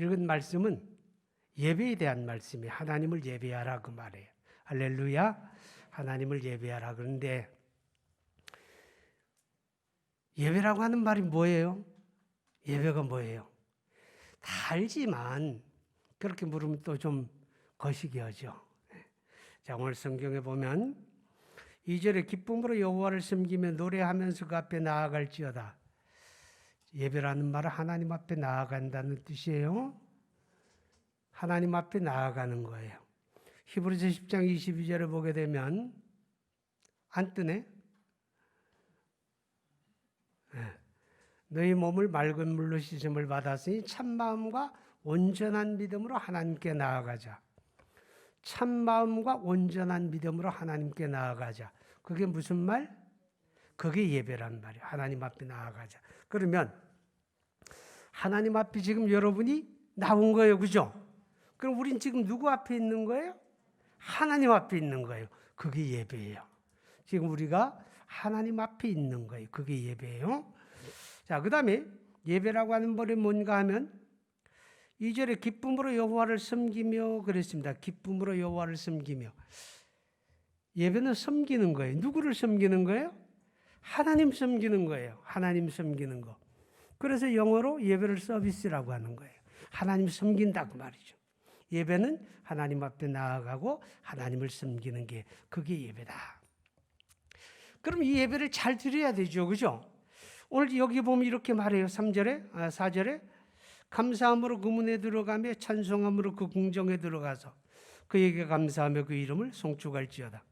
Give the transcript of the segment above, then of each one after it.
읽은 말씀은 예배에 대한 말씀이에요. 하나님을 예배하라 그 말이에요. 할렐루야. 하나님을 예배하라. 그런데 예배라고 하는 말이 뭐예요? 예배가 뭐예요? 다 알지만 그렇게 물으면 또 좀 거시기하죠. 자, 오늘 성경에 보면 2절에 기쁨으로 여호와를 섬기며 노래하면서 그 앞에 나아갈지어다. 예배라는 말은 하나님 앞에 나아간다는 뜻이에요. 하나님 앞에 나아가는 거예요. 히브리서 10장 22절을 보게 되면 안 뜨네? 너희 몸을 맑은 물로 씻음을 받았으니 참마음과 온전한 믿음으로 하나님께 나아가자. 참마음과 온전한 믿음으로 하나님께 나아가자. 그게 무슨 말? 그게 예배란 말이에요. 하나님 앞에 나아가자. 그러면 하나님 앞에 지금 여러분이 나온 거예요. 그죠? 그럼 우린 지금 누구 앞에 있는 거예요? 하나님 앞에 있는 거예요. 그게 예배예요. 지금 우리가 하나님 앞에 있는 거예요. 그게 예배예요. 자, 그 다음에 예배라고 하는 말이 뭔가 하면 2절에 기쁨으로 여호와를 섬기며 그랬습니다. 기쁨으로 여호와를 섬기며. 예배는 섬기는 거예요. 누구를 섬기는 거예요? 하나님 섬기는 거예요. 하나님 섬기는 거. 그래서 영어로 예배를 서비스라고 하는 거예요. 하나님 섬긴다고 말이죠. 예배는 하나님 앞에 나아가고 하나님을 섬기는 게 그게 예배다. 그럼 이 예배를 잘 드려야 되죠. 그죠? 오늘 여기 보면 이렇게 말해요. 4절에 감사함으로 그 문에 들어가며 찬송함으로 그 궁정에 들어가서 그에게 감사하며 그 이름을 송축할지어다.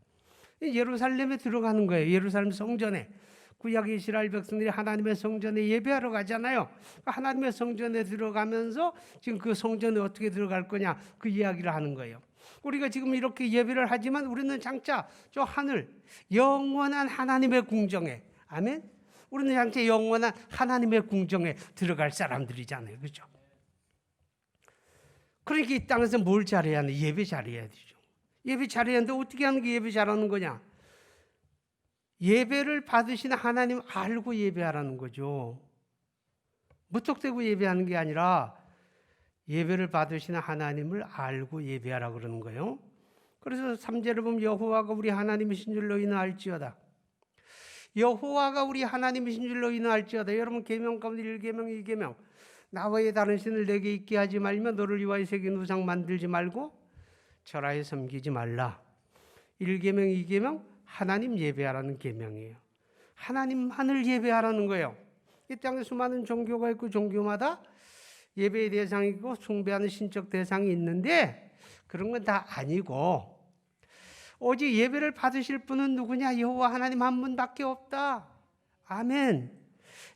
예루살렘에 들어가는 거예요. 예루살렘 성전에. 구약 이스라엘 백성들이 하나님의 성전에 예배하러 가잖아요. 하나님의 성전에 들어가면서 지금 그 성전에 어떻게 들어갈 거냐 그 이야기를 하는 거예요. 우리가 지금 이렇게 예배를 하지만 우리는 장차 저 하늘 영원한 하나님의 궁정에, 아멘? 우리는 장차 영원한 하나님의 궁정에 들어갈 사람들이잖아요. 그렇죠? 그러니까 이 땅에서 뭘 잘해야 하는? 예배 잘해야 되죠. 예배 잘해야 하는데 어떻게 하는 게 예배 잘하는 거냐? 예배를 받으시는 하나님 알고 예배하라는 거죠. 무턱대고 예배하는 게 아니라 예배를 받으시는 하나님을 알고 예배하라 그러는 거예요. 그래서 3절을 보면 여호와가 우리 하나님이신 줄 너희는 알지어다. 여호와가 우리 하나님이신 줄 너희는 알지어다. 여러분 계명 가운데 1계명 2계명 나와의 다른 신을 내게 있게 하지 말며 너를 위하여 새긴 우상 만들지 말고 절하에 섬기지 말라. 1계명 2계명 하나님 예배하라는 계명이에요. 하나님만을 예배하라는 거예요. 이 땅에 수많은 종교가 있고 종교마다 예배의 대상이 있고 숭배하는 신적 대상이 있는데 그런 건 다 아니고 오직 예배를 받으실 분은 누구냐? 여호와 하나님 한 분밖에 없다. 아멘.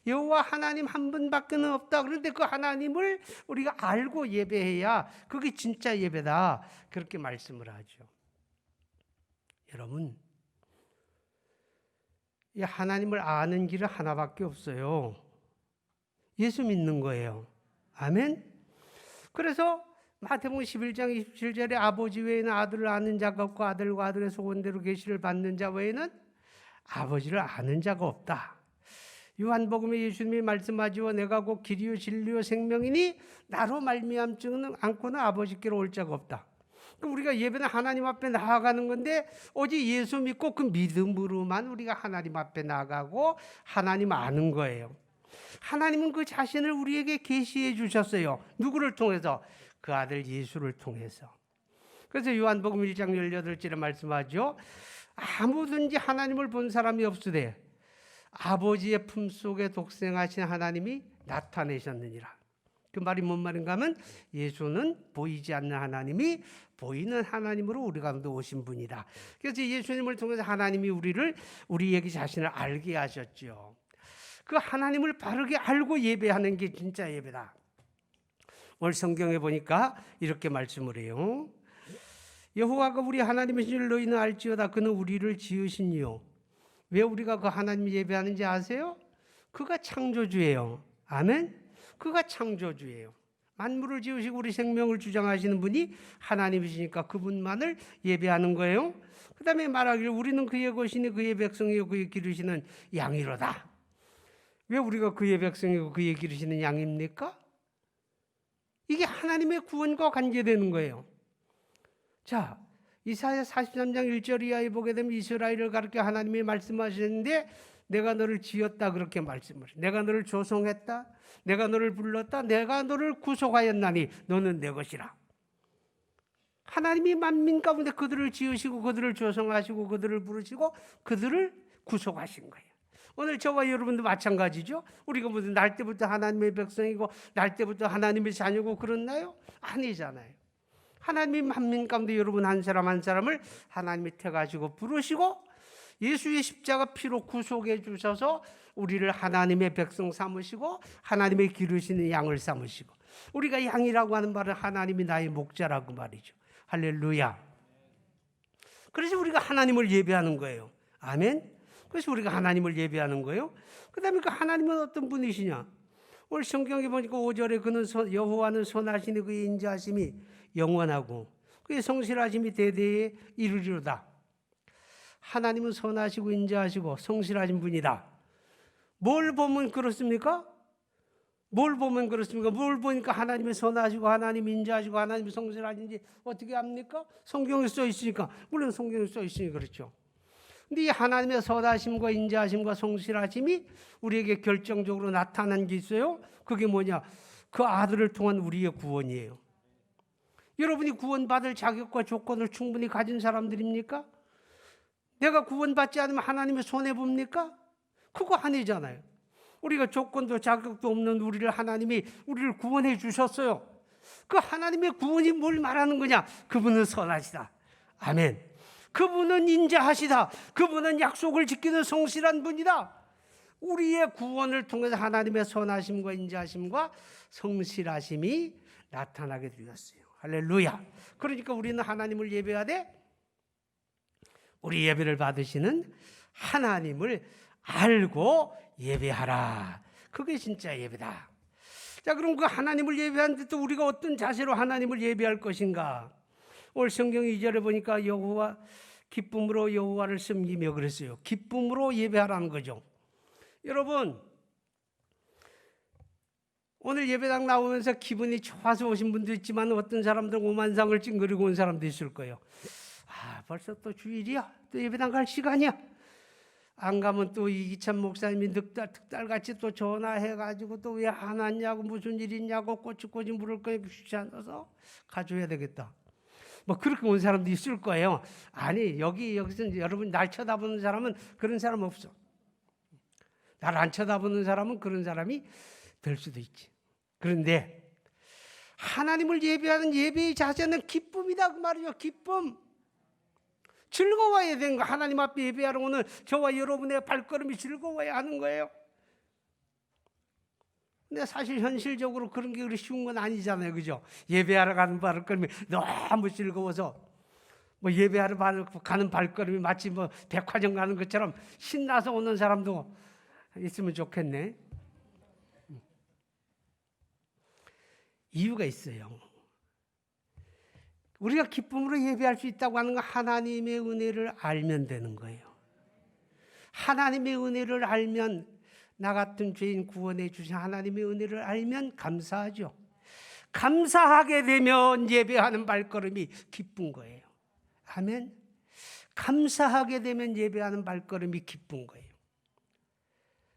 여호와 하나님 한 분밖에 없다. 그런데 그 하나님을 우리가 알고 예배해야 그게 진짜 예배다. 그렇게 말씀을 하죠. 여러분, 이 하나님을 아는 길은 하나밖에 없어요. 예수 믿는 거예요. 아멘. 그래서 마태복음 11장 27절에 아버지 외에는 아들을 아는 자가 없고 아들과 아들의 소원대로 계시를 받는 자 외에는 아버지를 아는 자가 없다. 요한복음에 예수님이 말씀하지요. 내가 곧 길이요 진리요 생명이니 나로 말미암지 않고는 아버지께로 올 자가 없다. 우리가 예배는 하나님 앞에 나아가는 건데 오직 예수 믿고 그 믿음으로만 우리가 하나님 앞에 나가고 하나님 아는 거예요. 하나님은 그 자신을 우리에게 계시해 주셨어요. 누구를 통해서? 그 아들 예수를 통해서. 그래서 요한복음 1장 18절에 말씀하죠. 아무든지 하나님을 본 사람이 없으되 아버지의 품속에 독생하신 하나님이 나타내셨느니라. 그 말이 뭔 말인가 하면 예수는 보이지 않는 하나님이 보이는 하나님으로 우리 가운데 오신 분이다. 그래서 예수님을 통해서 하나님이 우리에게 자신을 알게 하셨죠. 그 하나님을 바르게 알고 예배하는 게 진짜 예배다. 오늘 성경에 보니까 이렇게 말씀을 해요. 여호와가 우리 하나님이신 줄 너희는 알지어다. 그는 우리를 지으시니요. 왜 우리가 그 하나님 예배하는지 아세요? 그가 창조주예요. 아멘. 그가 창조주예요. 만물을 지으시고 우리 생명을 주장하시는 분이 하나님이시니까 그분만을 예배하는 거예요. 그 다음에 말하기를 우리는 그의 것이니 그의 백성이요 그의 기르시는 양이로다. 왜 우리가 그의 백성이고 그의 기르시는 양입니까? 이게 하나님의 구원과 관계되는 거예요. 자, 이사야 43장 1절 이하에 보게 되면 이스라엘을 가르쳐 하나님이 말씀하셨는데 내가 너를 지었다 그렇게 말씀을. 내가 너를 조성했다. 내가 너를 불렀다. 내가 너를 구속하였나니 너는 내 것이라. 하나님이 만민 가운데 그들을 지으시고 그들을 조성하시고 그들을 부르시고 그들을 구속하신 거예요. 오늘 저와 여러분도 마찬가지죠. 우리가 무슨 날 때부터 하나님의 백성이고 날 때부터 하나님의 자녀고 그렇나요? 아니잖아요. 하나님이 만민 가운데 여러분 한 사람 한 사람을 하나님이 택하시고 부르시고 예수의 십자가 피로 구속해 주셔서 우리를 하나님의 백성 삼으시고 하나님의 기르시는 양을 삼으시고 우리가 양이라고 하는 말은 하나님이 나의 목자라고 말이죠. 할렐루야. 그래서 우리가 하나님을 예배하는 거예요. 아멘. 그래서 우리가 하나님을 예배하는 거예요. 그 다음에 그 하나님은 어떤 분이시냐. 오늘 성경에 보니까 5절에 그는 여호와는 선하시니 그의 인자하심이 영원하고 그의 성실하심이 대대에 이르리로다. 하나님은 선하시고 인자하시고 성실하신 분이다. 뭘 보면 그렇습니까? 뭘 보면 그렇습니까? 뭘 보니까 하나님이 선하시고 하나님이 인자하시고 하나님이 성실하신지 어떻게 압니까? 성경에 써 있으니까. 물론 성경에 써 있으니 그렇죠. 근데 이 하나님의 선하심과 인자하심과 성실하심이 우리에게 결정적으로 나타난 게 있어요. 그게 뭐냐? 그 아들을 통한 우리의 구원이에요. 여러분이 구원받을 자격과 조건을 충분히 가진 사람들입니까? 내가 구원받지 않으면 하나님의 손해봅니까? 그거 아니잖아요. 우리가 조건도 자격도 없는 우리를 하나님이 우리를 구원해 주셨어요. 그 하나님의 구원이 뭘 말하는 거냐? 그분은 선하시다. 아멘. 그분은 인자하시다. 그분은 약속을 지키는 성실한 분이다. 우리의 구원을 통해서 하나님의 선하심과 인자하심과 성실하심이 나타나게 되었어요. 할렐루야. 그러니까 우리는 하나님을 예배하되 우리 예배를 받으시는 하나님을 알고 예배하라. 그게 진짜 예배다. 자, 그럼 그 하나님을 예배하는데 또 우리가 어떤 자세로 하나님을 예배할 것인가? 오늘 성경 2절에 보니까 여호와 기쁨으로 여호와를 섬기며 그랬어요. 기쁨으로 예배하라는 거죠. 여러분, 오늘 예배당 나오면서 기분이 좋아서 오신 분도 있지만 어떤 사람들은 오만상을 찡그리고 온 사람도 있을 거예요. 아, 벌써 또 주일이야? 또 예배당 갈 시간이야? 안 가면 또 이기찬 목사님이 득달같이 또 전화해가지고 또 왜 안 왔냐고 무슨 일 있냐고 꼬치꼬치 물을 거예요. 귀찮아서 가져야 되겠다. 뭐 그렇게 온 사람도 있을 거예요. 아니 여기서 여러분 날 쳐다보는 사람은 그런 사람 없어. 날 안 쳐다보는 사람은 그런 사람이 될 수도 있지. 그런데 하나님을 예배하는 예배의 자세는 기쁨이다 그 말이죠. 기쁨. 즐거워야 되는 거. 하나님 앞에 예배하러 오는 저와 여러분의 발걸음이 즐거워야 하는 거예요. 근데 사실 현실적으로 그런 게 그리 쉬운 건 아니잖아요. 그죠? 예배하러 가는 발걸음이 너무 즐거워서 뭐 예배하러 가는 발걸음이 마치 뭐 백화점 가는 것처럼 신나서 오는 사람도 있으면 좋겠네. 이유가 있어요. 우리가 기쁨으로 예배할 수 있다고 하는 건 하나님의 은혜를 알면 되는 거예요. 하나님의 은혜를 알면 나 같은 죄인 구원해 주신 하나님의 은혜를 알면 감사하죠. 감사하게 되면 예배하는 발걸음이 기쁜 거예요. 아멘. 감사하게 되면 예배하는 발걸음이 기쁜 거예요.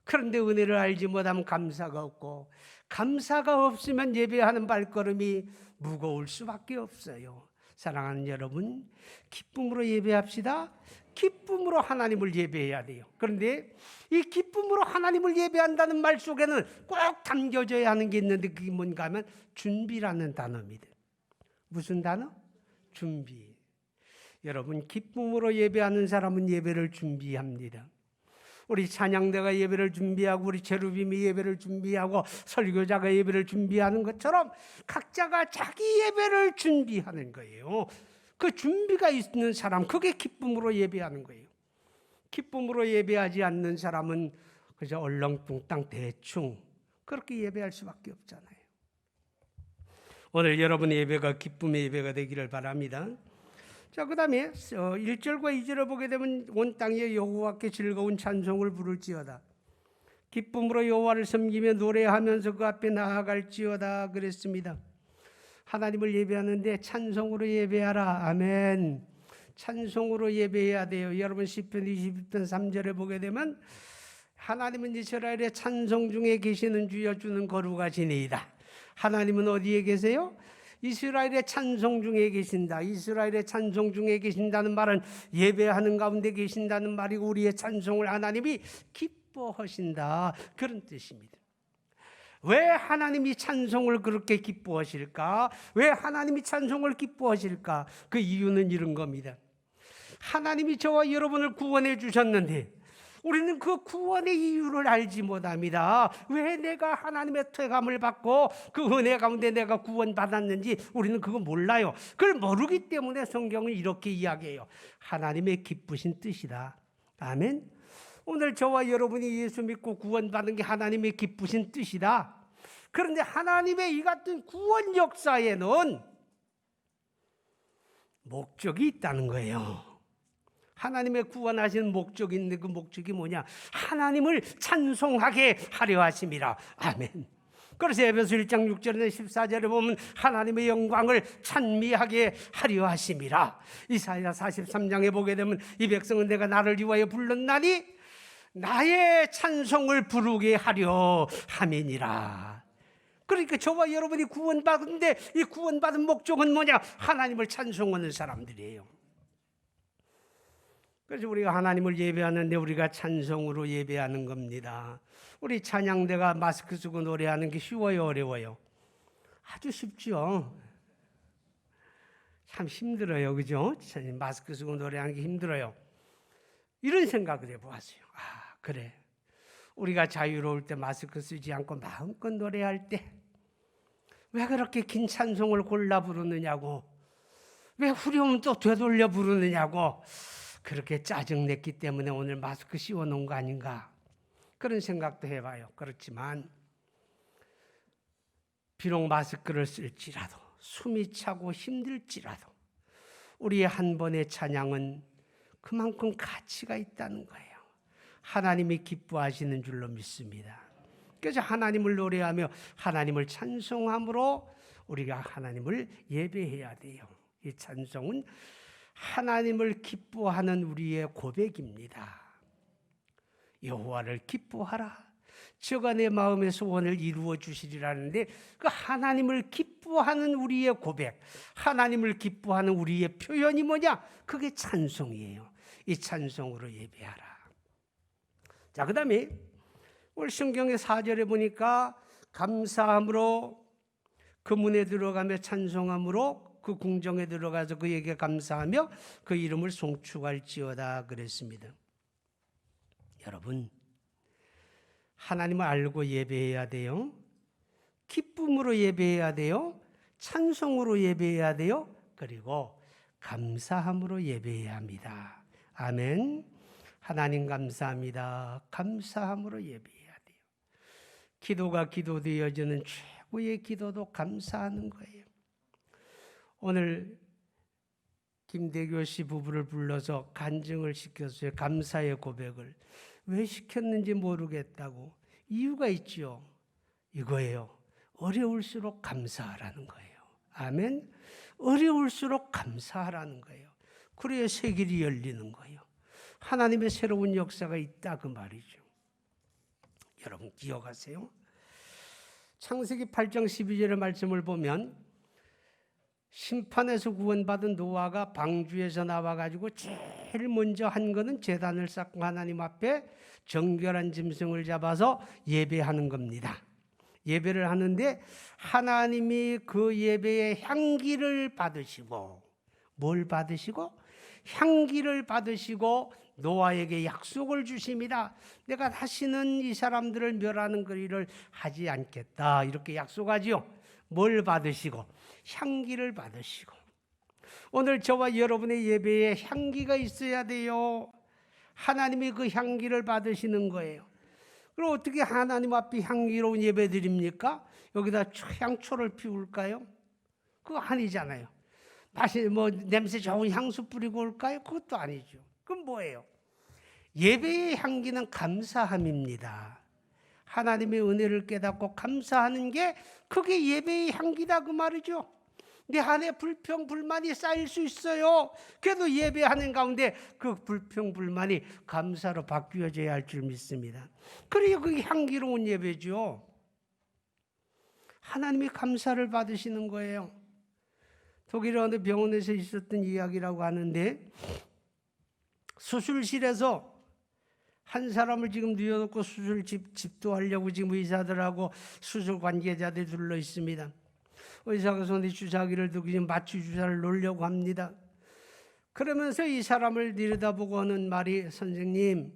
그런데 은혜를 알지 못하면 감사가 없고 감사가 없으면 예배하는 발걸음이 무거울 수밖에 없어요. 사랑하는 여러분, 기쁨으로 예배합시다. 기쁨으로 하나님을 예배해야 돼요. 그런데 이 기쁨으로 하나님을 예배한다는 말 속에는 꼭 담겨져야 하는 게 있는데 그게 뭔가 하면 준비라는 단어입니다. 무슨 단어? 준비. 여러분, 기쁨으로 예배하는 사람은 예배를 준비합니다. 우리 찬양대가 예배를 준비하고 우리 제루빔이 예배를 준비하고 설교자가 예배를 준비하는 것처럼 각자가 자기 예배를 준비하는 거예요. 그 준비가 있는 사람, 그게 기쁨으로 예배하는 거예요. 기쁨으로 예배하지 않는 사람은 그저 얼렁뚱땅 대충 그렇게 예배할 수밖에 없잖아요. 오늘 여러분의 예배가 기쁨의 예배가 되기를 바랍니다. 자, 그 다음에 1절과 2절을 보게 되면 온 땅에 여호와께 즐거운 찬송을 부를지어다. 기쁨으로 여호와를 섬기며 노래하면서 그 앞에 나아갈지어다 그랬습니다. 하나님을 예배하는데 찬송으로 예배하라. 아멘. 찬송으로 예배해야 돼요. 여러분 시편 20편 3절에 보게 되면 하나님은 이스라엘의 찬송 중에 계시는 주여 주는 거룩하시니이다. 하나님은 어디에 계세요? 이스라엘의 찬송 중에 계신다. 이스라엘의 찬송 중에 계신다는 말은 예배하는 가운데 계신다는 말이고 우리의 찬송을 하나님이 기뻐하신다. 그런 뜻입니다. 왜 하나님이 찬송을 그렇게 기뻐하실까? 왜 하나님이 찬송을 기뻐하실까? 그 이유는 이런 겁니다. 하나님이 저와 여러분을 구원해 주셨는데 우리는 그 구원의 이유를 알지 못합니다. 왜 내가 하나님의 퇴감을 받고 그 은혜 가운데 내가 구원받았는지 우리는 그거 몰라요. 그걸 모르기 때문에 성경은 이렇게 이야기해요. 하나님의 기쁘신 뜻이다. 아멘. 오늘 저와 여러분이 예수 믿고 구원받은 게 하나님의 기쁘신 뜻이다. 그런데 하나님의 이 같은 구원 역사에는 목적이 있다는 거예요. 하나님의 구원하시는 목적이 있는데 그 목적이 뭐냐? 하나님을 찬송하게 하려 하심이라. 아멘. 그래서 에베소 1장 6절에 14절에 보면 하나님의 영광을 찬미하게 하려 하심이라. 이사야 43장에 보게 되면 이 백성은 내가 나를 위하여 불렀나니 나의 찬송을 부르게 하려 함이니라. 그러니까 저와 여러분이 구원받은데 이 구원받은 목적은 뭐냐? 하나님을 찬송하는 사람들이에요. 그래서 우리가 하나님을 예배하는데 우리가 찬송으로 예배하는 겁니다. 우리 찬양대가 마스크 쓰고 노래하는 게 쉬워요, 어려워요? 아주 쉽죠. 참 힘들어요, 그죠? 마스크 쓰고 노래하는 게 힘들어요. 이런 생각을 해보았어요. 아, 그래. 우리가 자유로울 때 마스크 쓰지 않고 마음껏 노래할 때 왜 그렇게 긴 찬송을 골라 부르느냐고, 왜 후렴은 또 되돌려 부르느냐고 그렇게 짜증냈기 때문에 오늘 마스크 씌워놓은 거 아닌가, 그런 생각도 해봐요. 그렇지만 비록 마스크를 쓸지라도 숨이 차고 힘들지라도 우리의 한 번의 찬양은 그만큼 가치가 있다는 거예요. 하나님이 기뻐하시는 줄로 믿습니다. 그래서 하나님을 노래하며 하나님을 찬송함으로 우리가 하나님을 예배해야 돼요. 이 찬송은 하나님을 기뻐하는 우리의 고백입니다. 여호와를 기뻐하라. 저가 내 마음의 소원을 이루어 주시리라는데 그 하나님을 기뻐하는 우리의 고백, 하나님을 기뻐하는 우리의 표현이 뭐냐? 그게 찬송이에요. 이 찬송으로 예배하라. 자, 그 다음에 오늘 성경의 4절에 보니까 감사함으로 그 문에 들어가며 찬송함으로 그 궁정에 들어가서 그에게 감사하며 그 이름을 송축할지어다 그랬습니다. 여러분, 하나님을 알고 예배해야 돼요. 기쁨으로 예배해야 돼요. 찬송으로 예배해야 돼요. 그리고 감사함으로 예배해야 합니다. 아멘. 하나님 감사합니다. 감사함으로 예배해야 돼요. 기도가 기도되어지는 최고의 기도도 감사하는 거예요. 오늘 김대교 씨 부부를 불러서 간증을 시켰어요. 감사의 고백을. 왜 시켰는지 모르겠다고. 이유가 있죠. 이거예요. 어려울수록 감사하라는 거예요. 아멘. 어려울수록 감사하라는 거예요. 그래야 새 길이 열리는 거예요. 하나님의 새로운 역사가 있다 그 말이죠. 여러분 기억하세요? 창세기 8장 12절의 말씀을 보면 심판에서 구원받은 노아가 방주에서 나와가지고 제일 먼저 한 거는 제단을 쌓고 하나님 앞에 정결한 짐승을 잡아서 예배하는 겁니다. 예배를 하는데 하나님이 그 예배의 향기를 받으시고, 뭘 받으시고? 향기를 받으시고 노아에게 약속을 주십니다. 내가 다시는 이 사람들을 멸하는 일을 하지 않겠다, 이렇게 약속하지요. 뭘 받으시고? 향기를 받으시고. 오늘 저와 여러분의 예배에 향기가 있어야 돼요. 하나님이 그 향기를 받으시는 거예요. 그럼 어떻게 하나님 앞에 향기로운 예배 드립니까? 여기다 향초를 피울까요? 그거 아니잖아요. 냄새 좋은 향수 뿌리고 올까요? 그것도 아니죠. 그럼 뭐예요? 예배의 향기는 감사함입니다. 하나님의 은혜를 깨닫고 감사하는 게 그게 예배의 향기다 그 말이죠. 내 안에 불평, 불만이 쌓일 수 있어요. 그래도 예배하는 가운데 그 불평, 불만이 감사로 바뀌어져야 할 줄 믿습니다. 그리고 그게 향기로운 예배죠. 하나님이 감사를 받으시는 거예요. 독일의 어느 병원에서 있었던 이야기라고 하는데, 수술실에서 한 사람을 지금 누워놓고 수술 집도하려고 지금 의사들하고 수술 관계자들이 둘러 있습니다. 의사가 손에 주사기를 들고 지금 마취 주사를 놓으려고 합니다. 그러면서 이 사람을 내려다보고 하는 말이, 선생님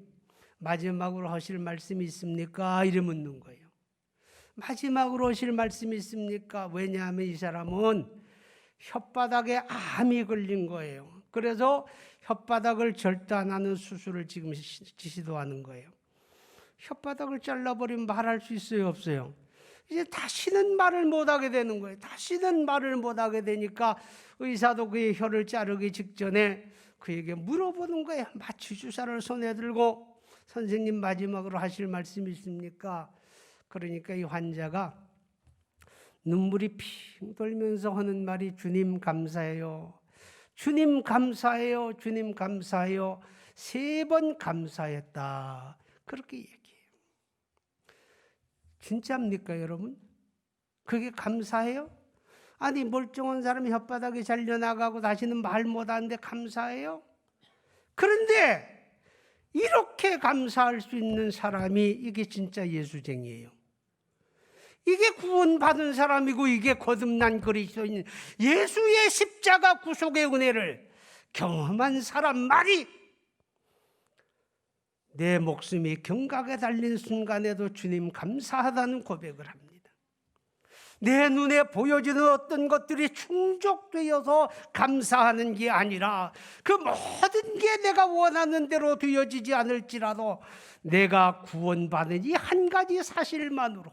마지막으로 하실 말씀이 있습니까? 이래 묻는 거예요. 마지막으로 하실 말씀이 있습니까? 왜냐하면 이 사람은 혓바닥에 암이 걸린 거예요. 그래서 혓바닥을 절단하는 수술을 지금 시도하는 거예요. 혓바닥을 잘라버리면 말할 수 있어요, 없어요? 이제 다시는 말을 못하게 되는 거예요. 다시는 말을 못하게 되니까 의사도 그의 혀를 자르기 직전에 그에게 물어보는 거예요. 마취 주사를 손에 들고, 선생님 마지막으로 하실 말씀이 있습니까? 그러니까 이 환자가 눈물이 핑 돌면서 하는 말이, 주님 감사해요. 주님 감사해요. 주님 감사해요. 3번 감사했다. 그렇게 얘기해요. 진짜입니까, 여러분? 그게 감사해요? 아니, 멀쩡한 사람이 혓바닥이 잘려나가고 다시는 말 못하는데 감사해요? 그런데 이렇게 감사할 수 있는 사람이, 이게 진짜 예수쟁이에요. 이게 구원받은 사람이고, 이게 거듭난 그리스도인, 예수의 십자가 구속의 은혜를 경험한 사람만이 내 목숨이 경각에 달린 순간에도 주님 감사하다는 고백을 합니다. 내 눈에 보여지는 어떤 것들이 충족되어서 감사하는 게 아니라, 그 모든 게 내가 원하는 대로 되어지지 않을지라도 내가 구원받은 이 한 가지 사실만으로,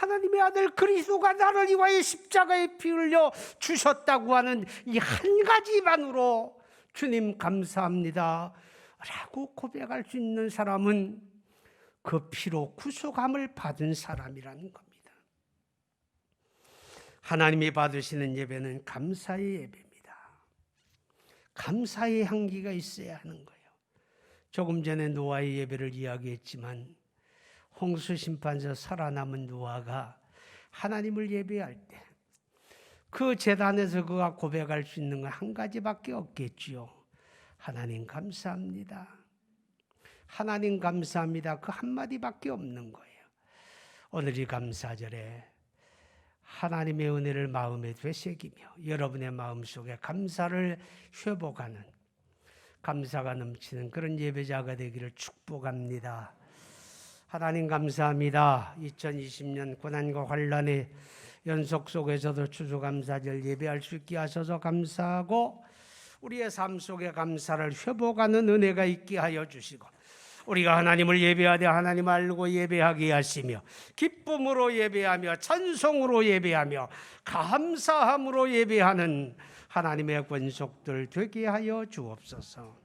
하나님의 아들 그리스도가 나를 위하여 십자가에 피 흘려 주셨다고 하는 이 한 가지만으로 주님 감사합니다 라고 고백할 수 있는 사람은 그 피로 구속함을 받은 사람이라는 겁니다. 하나님이 받으시는 예배는 감사의 예배입니다. 감사의 향기가 있어야 하는 거예요. 조금 전에 노아의 예배를 이야기했지만, 홍수 심판에서 살아남은 노아가 하나님을 예배할 때 그 제단에서 그가 고백할 수 있는 건 한 가지밖에 없겠지요. 하나님 감사합니다. 하나님 감사합니다. 그 한마디밖에 없는 거예요. 오늘 이 감사절에 하나님의 은혜를 마음에 되새기며 여러분의 마음속에 감사를 회복하는, 감사가 넘치는 그런 예배자가 되기를 축복합니다. 하나님 감사합니다. 2020년 고난과 환난의 연속 속에서도 추수감사절 예배할 수 있게 하셔서 감사하고, 우리의 삶 속에 감사를 회복하는 은혜가 있게 하여 주시고, 우리가 하나님을 예배하되 하나님 알고 예배하게 하시며, 기쁨으로 예배하며 찬송으로 예배하며 감사함으로 예배하는 하나님의 권속들 되게 하여 주옵소서.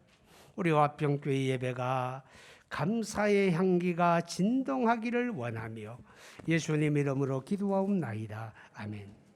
우리 화평교회 예배가 감사의 향기가 진동하기를 원하며 예수님 이름으로 기도하옵나이다. 아멘.